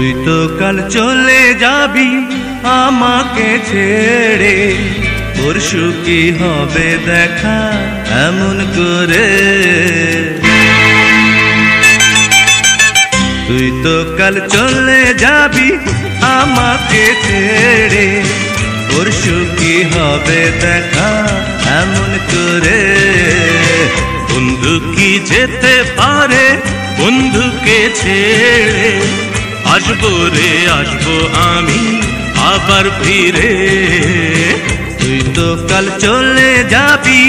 তুই তো কাল চলে যাবি আমাকে ছেড়ে, পরশু কি হবে দেখা এমন করে। তুই তো কাল চলে যাবি আমাকে ছেড়ে, পরশু কি হবে দেখা এমন করে। বন্ধু কি যেতে পারে বন্ধুকে ছেড়ে, আসবো রে আসবো আমি আবার ফিরে। তুই তো কাল চলে যাবি।